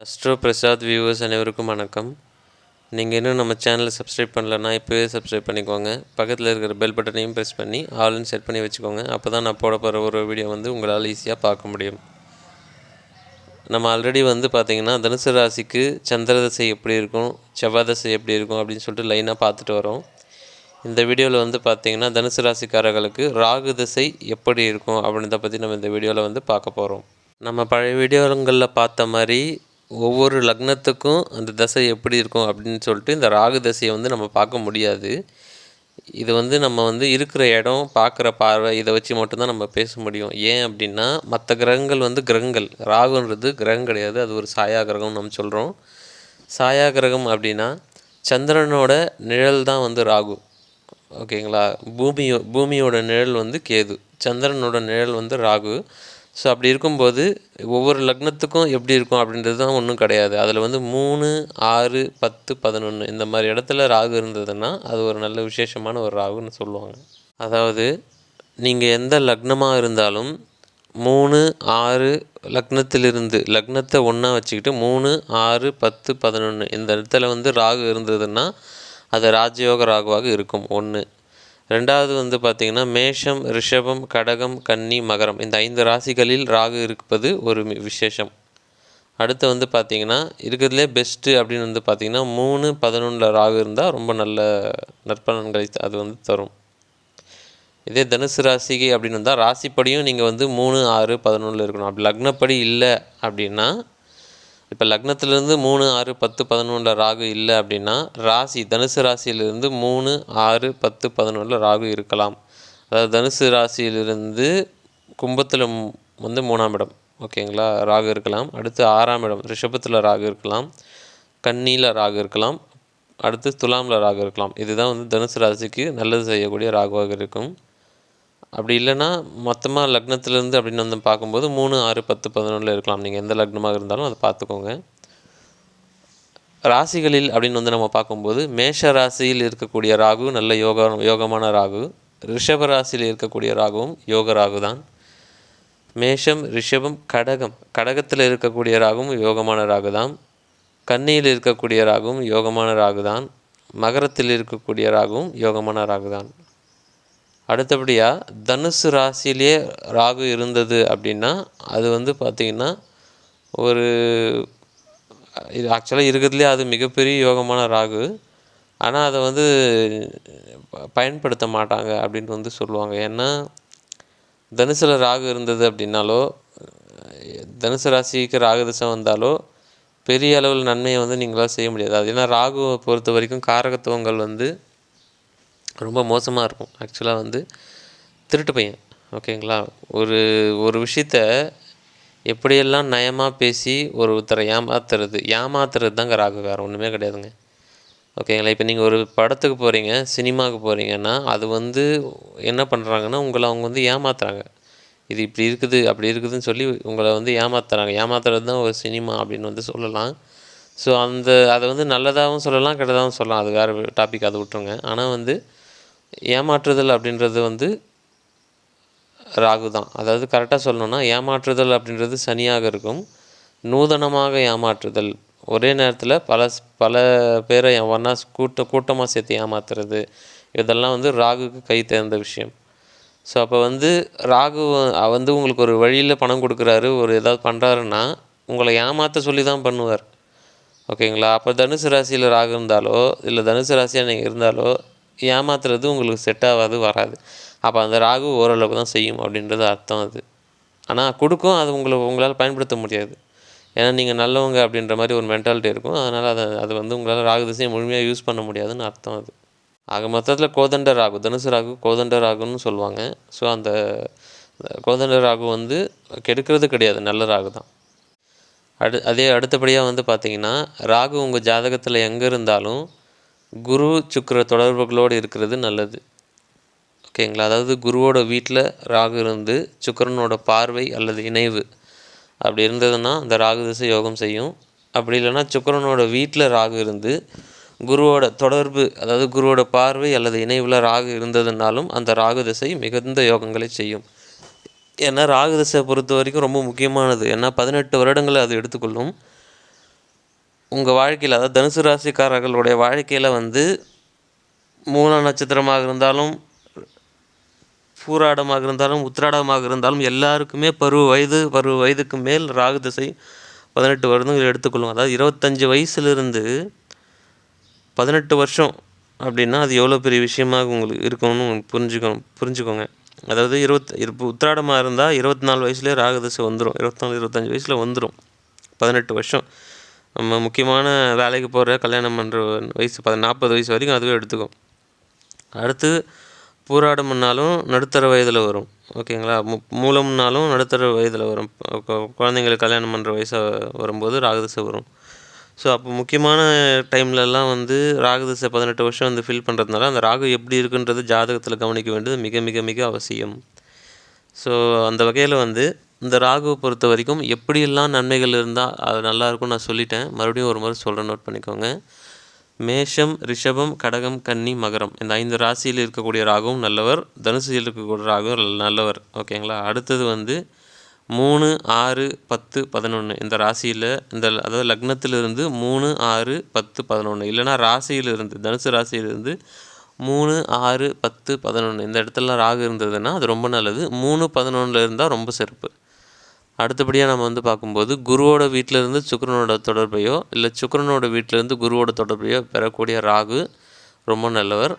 Astro Prasad viewers அனைவருக்கும் வணக்கம். நீங்கள் இன்னும் நம்ம சேனலை சப்ஸ்கிரைப் பண்ணலன்னா இப்போவே சப்ஸ்கிரைப் பண்ணிக்கோங்க. பக்கத்தில் இருக்கிற பெல் பட்டனையும் ப்ரெஸ் பண்ணி ஆல்னு செட் பண்ணி வச்சுக்கோங்க. அப்போ தான் நான் போட போகிற ஒரு வீடியோ உங்களால் ஈஸியாக பார்க்க முடியும். நம்ம ஆல்ரெடி பார்த்திங்கன்னா தனுசு ராசிக்கு சந்திரதசை எப்படி இருக்கும், செவ்வாய் தசை எப்படி இருக்கும் அப்படின்னு சொல்லிட்டு லைனாக பார்த்துட்டு வரோம். இந்த வீடியோவில் பார்த்திங்கன்னா தனுசு ராசிக்காரர்களுக்கு ராகு தசை எப்படி இருக்கும் அப்படின்றத பற்றி நம்ம இந்த வீடியோவில் பார்க்க போகிறோம். நம்ம பழைய வீடியோங்களில் பார்த்த மாதிரி ஒவ்வொரு லக்னத்துக்கும் அந்த தசை எப்படி இருக்கும் அப்படின்னு சொல்லிட்டு இந்த ராகு தசையை நம்ம பார்க்க முடியாது. இது நம்ம இருக்கிற இடம், பார்க்குற பார்வை, இதை வச்சு மட்டும்தான் நம்ம பேச முடியும். ஏன் அப்படின்னா மற்ற கிரகங்கள் கிரகங்கள், ராகுன்றது கிரகம் கிடையாது, அது ஒரு சாயா கிரகம் நம்ம சொல்கிறோம். சாயா கிரகம் அப்படின்னா சந்திரனோட நிழல் தான் ராகு. ஓகேங்களா? பூமியோட நிழல் கேது, சந்திரனோட நிழல் ராகு. ஸோ அப்படி இருக்கும்போது ஒவ்வொரு லக்னத்துக்கும் எப்படி இருக்கும் அப்படின்றது தான் ஒன்றும் கிடையாது. அதில் 3, 6, 10, 11 இந்த மாதிரி இடத்துல ராகு இருந்ததுன்னா அது ஒரு நல்ல விசேஷமான ஒரு ராகுன்னு சொல்லுவாங்க. அதாவது நீங்கள் எந்த லக்னமாக இருந்தாலும் 3, 6 லக்னத்தை ஒன்றா வச்சுக்கிட்டு 3, 6, 10, 11 இந்த இடத்துல ராகு இருந்ததுன்னா அது ராஜயோக ராகுவாக இருக்கும். 1. ரெண்டாவது பார்த்திங்கன்னா மேஷம், ரிஷபம், கடகம், கன்னி, மகரம் இந்த 5 ராசிகளில் ராகு இருப்பது ஒரு விசேஷம். அடுத்து பார்த்திங்கன்னா இருக்கிறதுலே பெஸ்ட்டு அப்படின்னு பார்த்திங்கன்னா 3, 11 ராகு இருந்தால் ரொம்ப நல்ல நற்பலன்களை அது தரும். இதே தனுசு ராசிக்கு அப்படின்னு வந்தால் ராசிப்படியும் நீங்கள் 3, 6, 11 இருக்கணும். அப்படி லக்னப்படி இல்லை அப்படின்னா, இப்போ லக்னத்திலேருந்து 3, 6, 10, 11 ராகு இல்லை அப்படின்னா ராசி தனுசு ராசியிலிருந்து 3, 6, 10, 11 ராகு இருக்கலாம். அதாவது தனுசு ராசியிலிருந்து கும்பத்தில் 3ஆம் இடம், ஓகேங்களா, ராகு இருக்கலாம். அடுத்து 6ஆம் இடம் ரிஷபத்தில் ராகு இருக்கலாம், கன்னியில் ராகு இருக்கலாம், அடுத்து துலாமில் ராகு இருக்கலாம். இதுதான் தனுசு ராசிக்கு நல்லது செய்யக்கூடிய ராகுவாக இருக்கும். அப்படி இல்லைன்னா மொத்தமாக லக்னத்திலேருந்து அப்படின்னு பார்க்கும்போது 3, 6, 10, 11 இருக்கலாம். நீங்கள் எந்த லக்னமாக இருந்தாலும் அதை பார்த்துக்கோங்க. ராசிகளில் அப்படின்னு நம்ம பார்க்கும்போது மேஷ ராசியில் இருக்கக்கூடிய ராகு நல்ல யோகமான ராகு. ரிஷப ராசியில் இருக்கக்கூடிய ராகுவும் யோக ராகு தான். மேஷம், ரிஷபம், கடகத்தில் இருக்கக்கூடிய ராகுவும் யோகமான ராகு தான். கன்னியில் இருக்கக்கூடிய ராகுவும் யோகமான ராகு தான். மகரத்தில் இருக்கக்கூடிய ராகுவும் யோகமான ராகு தான். அடுத்தபடியாக தனுசு ராசியிலே ராகு இருந்தது அப்படின்னா அது பார்த்திங்கன்னா ஒரு இது ஆக்சுவலாக இருக்கிறதுலே அது மிகப்பெரிய யோகமான ராகு. ஆனால் அதை பயன்படுத்த மாட்டாங்க அப்படின்னு சொல்லுவாங்க. ஏன்னா தனுசில் ராகு இருந்தது அப்படின்னாலோ, தனுசு ராசிக்கு ராகு திசை வந்தாலோ பெரிய அளவில் நன்மையை நீங்களால் செய்ய முடியாது. அது ஏன்னா ராகுவை பொறுத்த வரைக்கும் காரகத்துவங்கள் ரொம்ப மோசமாக இருக்கும். ஆக்சுவலாக திருட்டு பையன், ஓகேங்களா. ஒரு விஷயத்த எப்படியெல்லாம் நயமாக பேசி ஒருத்தரை ஏமாத்துறது தாங்க ராகு, வேறு ஒன்றுமே கிடையாதுங்க. ஓகேங்களா. இப்போ நீங்கள் ஒரு படத்துக்கு போகிறீங்க, சினிமாவுக்கு போகிறீங்கன்னா அது என்ன பண்ணுறாங்கன்னா உங்களை அவங்க ஏமாத்துறாங்க. இது இப்படி இருக்குது அப்படி இருக்குதுன்னு சொல்லி உங்களை ஏமாத்துறாங்க. ஏமாத்துறது தான் ஒரு சினிமா அப்படின்னு சொல்லலாம். ஸோ அதை நல்லதாகவும் சொல்லலாம், கெட்டதாகவும் சொல்லலாம். அது வேறு டாபிக், அதை விட்டுருங்க. ஆனால் ஏமாற்றுதல் அப்படின்றது ராகு தான். அதாவது கரெக்டாக சொல்லணுன்னா ஏமாற்றுதல் அப்படின்றது சனியாக இருக்கும். நூதனமாக ஏமாற்றுதல், ஒரே நேரத்தில் பல பேரை ஒன்றா கூட்டமாக சேர்த்து ஏமாத்துறது, இதெல்லாம் ராகுக்கு கை தேர்ந்த விஷயம். ஸோ அப்போ ராகு உங்களுக்கு ஒரு வழியில் பணம் கொடுக்குறாரு, ஒரு ஏதாவது பண்ணுறாருன்னா உங்களை ஏமாற்ற சொல்லி தான் பண்ணுவார். ஓகேங்களா. அப்போ தனுசு ராசியில் ராகு இருந்தாலோ இல்லை தனுசு ராசியாக நீங்கள் இருந்தாலோ ஏமாத்துறது உங்களுக்கு செட் ஆகாது, வராது. அப்போ அந்த ராகு ஓரளவுக்கு தான் செய்யும் அப்படின்றது அர்த்தம் அது. ஆனால் கொடுக்கும், அது உங்களால் பயன்படுத்த முடியாது. ஏன்னா நீங்கள் நல்லவங்க அப்படின்ற மாதிரி ஒரு மென்டாலிட்டி இருக்கும். அதனால் அது உங்களால் ராகு திசையை முழுமையாக யூஸ் பண்ண முடியாதுன்னு அர்த்தம் அது. ஆக மொத்தத்தில் கோதண்ட ராகு, தனுசு ராகு கோதண்ட ராகுன்னு சொல்லுவாங்க. ஸோ அந்த கோதண்ட ராகு கெடுக்கிறது கிடையாது, நல்ல ராகு தான். அதே அடுத்தபடியாக பார்த்திங்கன்னா ராகு உங்கள் ஜாதகத்தில் எங்கே இருந்தாலும் குரு சுக்கிர தொடர்புகளோடு இருக்கிறது நல்லது. ஓகேங்களா. அதாவது குருவோட வீட்டில் ராகு இருந்து சுக்கிரனோட பார்வை அல்லது இணைவு அப்படி இருந்ததுன்னா அந்த ராகு திசை யோகம் செய்யும். அப்படி இல்லைன்னா சுக்கிரனோட வீட்டில் ராகு இருந்து குருவோட தொடர்பு, அதாவது குருவோட பார்வை அல்லது இணைவில் ராகு இருந்ததுனாலும் அந்த ராகு திசை மிகுந்த யோகங்களை செய்யும். ஏன்னா ராகு திசை பொறுத்த வரைக்கும் ரொம்ப முக்கியமானது. ஏன்னா 18 வருடங்களை அது எடுத்துக்கொள்ளும். உங்கள் வாழ்க்கையில், அதாவது தனுசு ராசிக்காரர்களுடைய வாழ்க்கையில் வந்து மூல நட்சத்திரமாக இருந்தாலும், பூராடமாக இருந்தாலும், உத்திராடமாக இருந்தாலும் எல்லாருக்குமே பருவ வயதுக்கு மேல் ராகு திசை 18 வருடங்கள் எடுத்துக்கொள்ளும். அதாவது 25 வயசுலேருந்து 18 வருஷம் அப்படின்னா அது எவ்வளோ பெரிய விஷயமாக உங்களுக்கு இருக்கணும்னு புரிஞ்சுக்கோங்க. அதாவது இப்போ உத்திராடமாக இருந்தால் 24 வயசுலேயே ராகு திசை வந்துடும். 24 25 வயசில் வந்துடும். 18 வருஷம் நம்ம முக்கியமான வேலைக்கு போகிற கல்யாணம் பண்ணுற வயசு 40 வயசு வரைக்கும் அதுவே எடுத்துக்கும். அடுத்து பூராடம்னாலும் நடுத்தர வயதில் வரும். ஓகேங்களா? மூலம்னாலும் நடுத்தர வயதில் வரும். குழந்தைங்களுக்கு கல்யாணம் பண்ணுற வயசாக வரும்போது ராகுதிசை வரும். ஸோ அப்போ முக்கியமான டைம்லலாம் வந்து ராகுதிசை 18 வருஷம் வந்து ஃபில் பண்ணுறதுனால அந்த ராகு எப்படி இருக்குன்றது ஜாதகத்தில் கவனிக்க வேண்டியது மிக மிக மிக அவசியம். ஸோ அந்த வகையில் வந்து இந்த ராகுவை பொறுத்த வரைக்கும் எப்படியெல்லாம் நன்மைகள் இருந்தால் அது நல்லாயிருக்கும் நான் சொல்லிட்டேன். மறுபடியும் ஒரு முறை சொல்கிறேன், நோட் பண்ணிக்கோங்க. மேஷம், ரிஷபம், கடகம், கன்னி, மகரம் இந்த 5 ராசியில் இருக்கக்கூடிய ராகுவும் நல்லவர். தனுசியில் இருக்கக்கூடிய ராகுவும் நல்லவர். ஓகேங்களா? அடுத்தது வந்து 3, 6, 10, 11 இந்த ராசியில் அதாவது லக்னத்திலிருந்து 3, 6, 10, 11 இல்லைனா ராசியிலிருந்து தனுசு ராசியிலிருந்து 3, 6, 10, 11 இந்த இடத்துலலாம் ராகு இருந்ததுன்னா அது ரொம்ப நல்லது. 3, 11 இருந்தால் ரொம்ப சிறப்பு. அடுத்தபடியாக நம்ம வந்து பார்க்கும்போது குருவோட வீட்டிலேருந்து சுக்கிரனோட தொடர்பையோ இல்லை சுக்கிரனோட வீட்டிலேருந்து குருவோட தொடர்பையோ பெறக்கூடிய ராகு ரொம்ப நல்லவர்.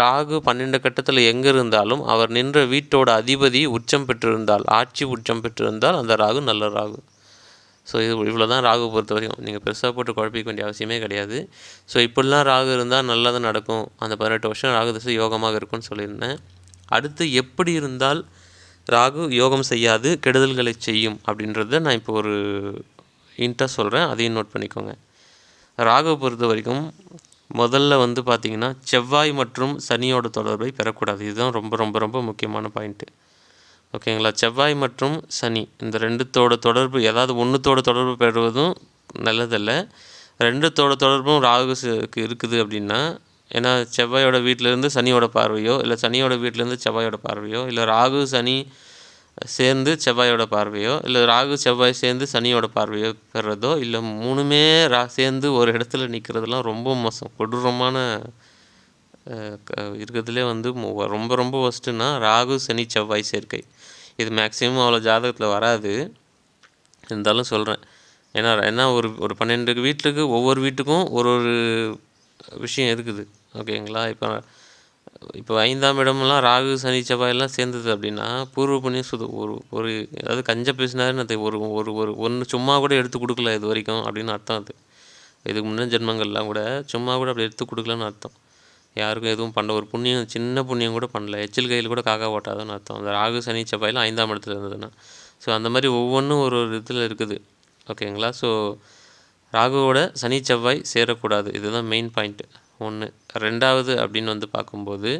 ராகு 12 கட்டத்தில் எங்கே இருந்தாலும் அவர் நின்ற வீட்டோட அதிபதி உச்சம் பெற்றிருந்தால், ஆட்சி உச்சம் பெற்றிருந்தால் அந்த ராகு நல்ல ராகு. ஸோ இவ்வளோ தான் ராகு பொறுத்த வரைக்கும். நீங்கள் பெருசாக போட்டு குழப்பிக்க வேண்டிய அவசியமே கிடையாது. ஸோ இப்படிலாம் ராகு இருந்தால் நல்லது நடக்கும். அந்த 18 வருஷம் ராகு திசை யோகமாக இருக்கும்னு சொல்லியிருந்தேன். அடுத்து எப்படி இருந்தால் ராகு யோகம் செய்யாது கெடுதல்களை செய்யும் அப்படின்றத நான் இப்போ ஒரு இன்ட்டாக சொல்கிறேன், அதையும் நோட் பண்ணிக்கோங்க. ராகுவை பொறுத்த வரைக்கும் முதல்ல வந்து பார்த்திங்கன்னா செவ்வாய் மற்றும் சனியோட தொடர்பை பெறக்கூடாது. இதுதான் ரொம்ப ரொம்ப ரொம்ப முக்கியமான பாயிண்ட்டு. ஓகேங்களா? செவ்வாய் மற்றும் சனி இந்த ரெண்டுத்தோட தொடர்பு, ஏதாவது ஒன்றுத்தோட தொடர்பு பெறுவதும் நல்லதில்ல. ரெண்டுத்தோட தொடர்பும் ராகுக்கு இருக்குது அப்படின்னா, ஏன்னா செவ்வாயோட வீட்டிலேருந்து சனியோட பார்வையோ இல்லை சனியோட வீட்டிலேருந்து செவ்வாயோட பார்வையோ இல்லை ராகு சனி சேர்ந்து செவ்வாயோட பார்வையோ இல்லை ராகு செவ்வாய் சேர்ந்து சனியோட பார்வையோ பெறுறதோ இல்லை மூணுமே சேர்ந்து ஒரு இடத்துல நிற்கிறதுலாம் ரொம்ப மோசம், கொடூரமான இருக்கிறதுலே வந்து ரொம்ப ரொம்ப ஒஸ்ட்டுன்னா ராகு சனி செவ்வாய் சேர்க்கை. இது மேக்ஸிமம் அவ்வளோ ஜாதகத்தில் வராது, இருந்தாலும் சொல்கிறேன். ஏன்னா ஒரு 12 வீட்டுக்கு ஒவ்வொரு வீட்டுக்கும் ஒரு விஷயம் இருக்குது. ஓகேங்களா? இப்போ 5ஆம் இடமெல்லாம் ராகு சனி செவ்வாயெல்லாம் சேர்ந்தது அப்படின்னா பூர்வ புண்ணியம் ஒரு அதாவது கஞ்ச பேசினாருன்னு அது ஒன்று சும்மா கூட எடுத்து கொடுக்கல இது வரைக்கும் அப்படின்னு அர்த்தம். அது இதுக்கு முன்னே ஜென்மங்கள்லாம் கூட சும்மா கூட அப்படி எடுத்து கொடுக்கலன்னு அர்த்தம். யாருக்கும் எதுவும் பண்ண ஒரு புண்ணியம் சின்ன புண்ணியம் கூட பண்ணல, எச்சில் கையில் கூட காக்கா ஓட்டாதுன்னு அர்த்தம். அந்த ராகு சனி செவ்வாயில் 5ஆம் இடத்துல இருந்ததுன்னா. ஸோ அந்த மாதிரி ஒவ்வொன்றும் ஒரு இதில் இருக்குது. ஓகேங்களா? ஸோ ராகுவோட சனி செவ்வாய் சேரக்கூடாது, இதுதான் மெயின் பாயிண்ட்டு. 1. 2வது அப்படின்னு வந்து பார்க்கும்போது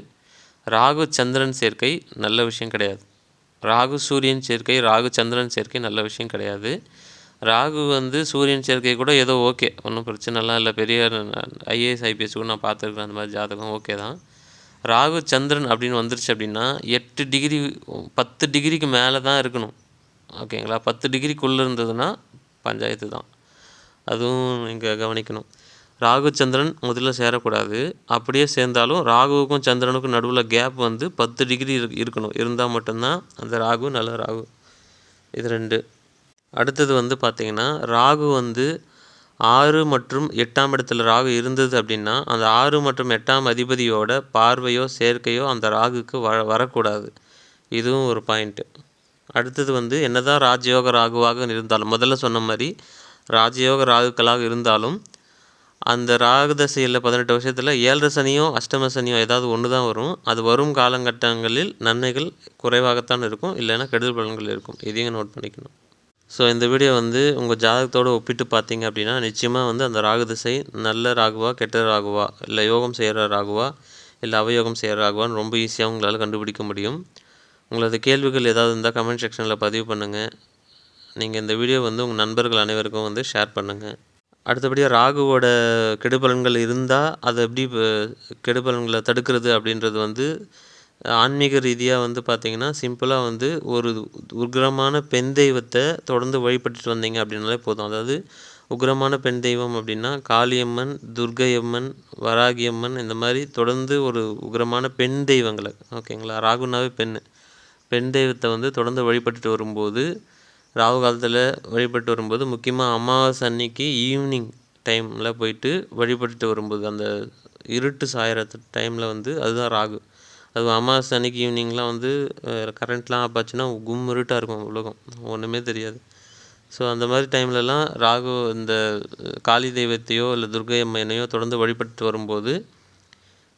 ராகு சந்திரன் சேர்க்கை நல்ல விஷயம் கிடையாது. ராகு சூரியன் சேர்க்கை, ராகு சந்திரன் சேர்க்கை நல்ல விஷயம் கிடையாது. ராகு வந்து சூரியன் சேர்க்கை கூட ஏதோ ஓகே, ஒன்றும் பிரச்சனைலாம் இல்லை. பெரிய ஐஏஎஸ் ஐபிஎஸ் கூட நான் பார்த்துருக்குறேன், அந்த மாதிரி ஜாதகம் ஓகே தான். ராகு சந்திரன் அப்படின்னு வந்துருச்சு அப்படின்னா 8 டிகிரி 10 டிகிரிக்கு மேலே தான் இருக்கணும். ஓகேங்களா? 10 டிகிரிக்குள்ளே இருந்ததுன்னா பஞ்சாயத்து தான். அதுவும் நீங்கள் கவனிக்கணும். ராகு சந்திரன் முதல்ல சேரக்கூடாது. அப்படியே சேர்ந்தாலும் ராகுவுக்கும் சந்திரனுக்கும் நடுவில் கேப் வந்து 10 டிகிரி இருக்கணும். இருந்தால் மட்டும்தான் அந்த ராகு நல்ல ராகு. இது 2. அடுத்தது வந்து பார்த்திங்கன்னா ராகு வந்து 6 மற்றும் 8ஆம் இடத்துல ராகு இருந்தது அப்படின்னா அந்த 6 மற்றும் 8ஆம் அதிபதியோட பார்வையோ சேர்க்கையோ அந்த ராகுக்கு வரக்கூடாது. இதுவும் ஒரு பாயிண்ட்டு. அடுத்தது வந்து என்னதான் ராஜயோக ராகுவாக இருந்தாலும், முதல்ல சொன்ன மாதிரி ராஜயோக ராகுக்களாக இருந்தாலும் அந்த ராகு தசையில் 18 வருஷத்தில் 7 சனியோ அஷ்டம சனியோ ஏதாவது ஒன்று தான் வரும். அது வரும் காலகட்டங்களில் நன்மைகள் குறைவாகத்தான் இருக்கும், இல்லைன்னா கெடுதல் பலன்கள் இருக்கும். இதையும் நோட் பண்ணிக்கணும். ஸோ இந்த வீடியோ வந்து உங்கள் ஜாதகத்தோடு ஒப்பிட்டு பார்த்தீங்க அப்படின்னா நிச்சயமாக வந்து அந்த ராகு திசை நல்ல ராகுவா கெட்ட ராகுவா, இல்லை யோகம் செய்கிற ராகுவா இல்லை அவயோகம் செய்கிற ராகுவான்னு ரொம்ப ஈஸியாக உங்களால் கண்டுபிடிக்க முடியும். உங்களது கேள்விகள் ஏதாவது இருந்தால் கமெண்ட் செக்ஷனில் பதிவு பண்ணுங்கள். நீங்கள் இந்த வீடியோ வந்து உங்கள் நண்பர்கள் அனைவருக்கும் வந்து ஷேர் பண்ணுங்கள். அடுத்தபடியாக ராகுவோட கெடுபலன்கள் இருந்தால் அதை எப்படி கெடுபலன்களை தடுக்கிறது அப்படின்றது வந்து ஆன்மீக ரீதியாக வந்து பார்த்திங்கன்னா சிம்பிளாக வந்து ஒரு உக்கிரமான பெண் தெய்வத்தை தொடர்ந்து வழிபட்டுட்டு வந்தீங்க அப்படின்னாலே போதும். அதாவது உக்கிரமான பெண் தெய்வம் அப்படின்னா காளியம்மன், துர்க்கையம்மன், வராகியம்மன் இந்த மாதிரி தொடர்ந்து ஒரு உக்கிரமான பெண் தெய்வங்களை, ஓகேங்களா. ராகுனாவே பெண் தெய்வத்தை வந்து தொடர்ந்து வழிபட்டுட்டு வரும்போது, ராகு காலத்தில் வழிபட்டு வரும்போது, முக்கியமாக அமாவாசை அன்னைக்கு ஈவினிங் டைமில் போயிட்டு வழிபட்டுட்டு வரும்போது, அந்த இருட்டு சாயிற டைமில் வந்து அதுதான் ராகு. அதுவும் அமாவாசை அன்னைக்கு ஈவினிங்லாம் வந்து கரண்ட்லாம் ஆஃப் ஆச்சுன்னா கும் இருட்டாக இருக்கும் உலகம், ஒன்றுமே தெரியாது. ஸோ அந்த மாதிரி டைம்லலாம் ராகு இந்த காளி தெய்வத்தையோ இல்லை துர்க்கை அம்மனையோ தொடர்ந்து வழிபட்டு வரும்போது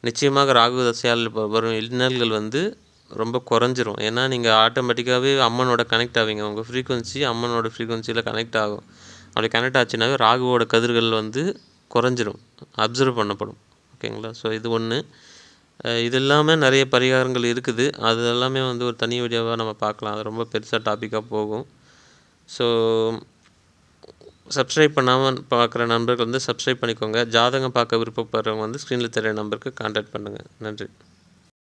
நிச்சயமாக ராகு தசையால் வரும் இன்னல்கள் வந்து ரொம்ப குறைஞ்சிரும். ஏன்னா நீங்கள் ஆட்டோமேட்டிக்காகவே அம்மனோட கனெக்ட் ஆவீங்க, உங்கள் ஃப்ரீக்குவன்சி அம்மனோட ஃப்ரீக்குவன்சியில் கனெக்ட் ஆகும். அப்படி கனெக்ட் ஆச்சுனாவே ராகுவோட கதிர்கள் வந்து குறைஞ்சிரும், அப்சர்வ் பண்ணப்படும், ஓகேங்களா. ஸோ இது ஒன்று. இது இல்லாமல் நிறைய பரிகாரங்கள் இருக்குது, அது எல்லாமே வந்து ஒரு தனி வீடியோவாக நம்ம பார்க்கலாம், அது ரொம்ப பெருசாக டாப்பிக்காக போகும். ஸோ சப்ஸ்கிரைப் பண்ணாமல் பார்க்குற நண்பர்கள் வந்து சப்ஸ்கிரைப் பண்ணிக்கோங்க. ஜாதகம் பார்க்க விருப்பப்படுறவங்க வந்து ஸ்க்ரீனில் தெரிய நம்பருக்கு கான்டாக்ட் பண்ணுங்கள். நன்றி.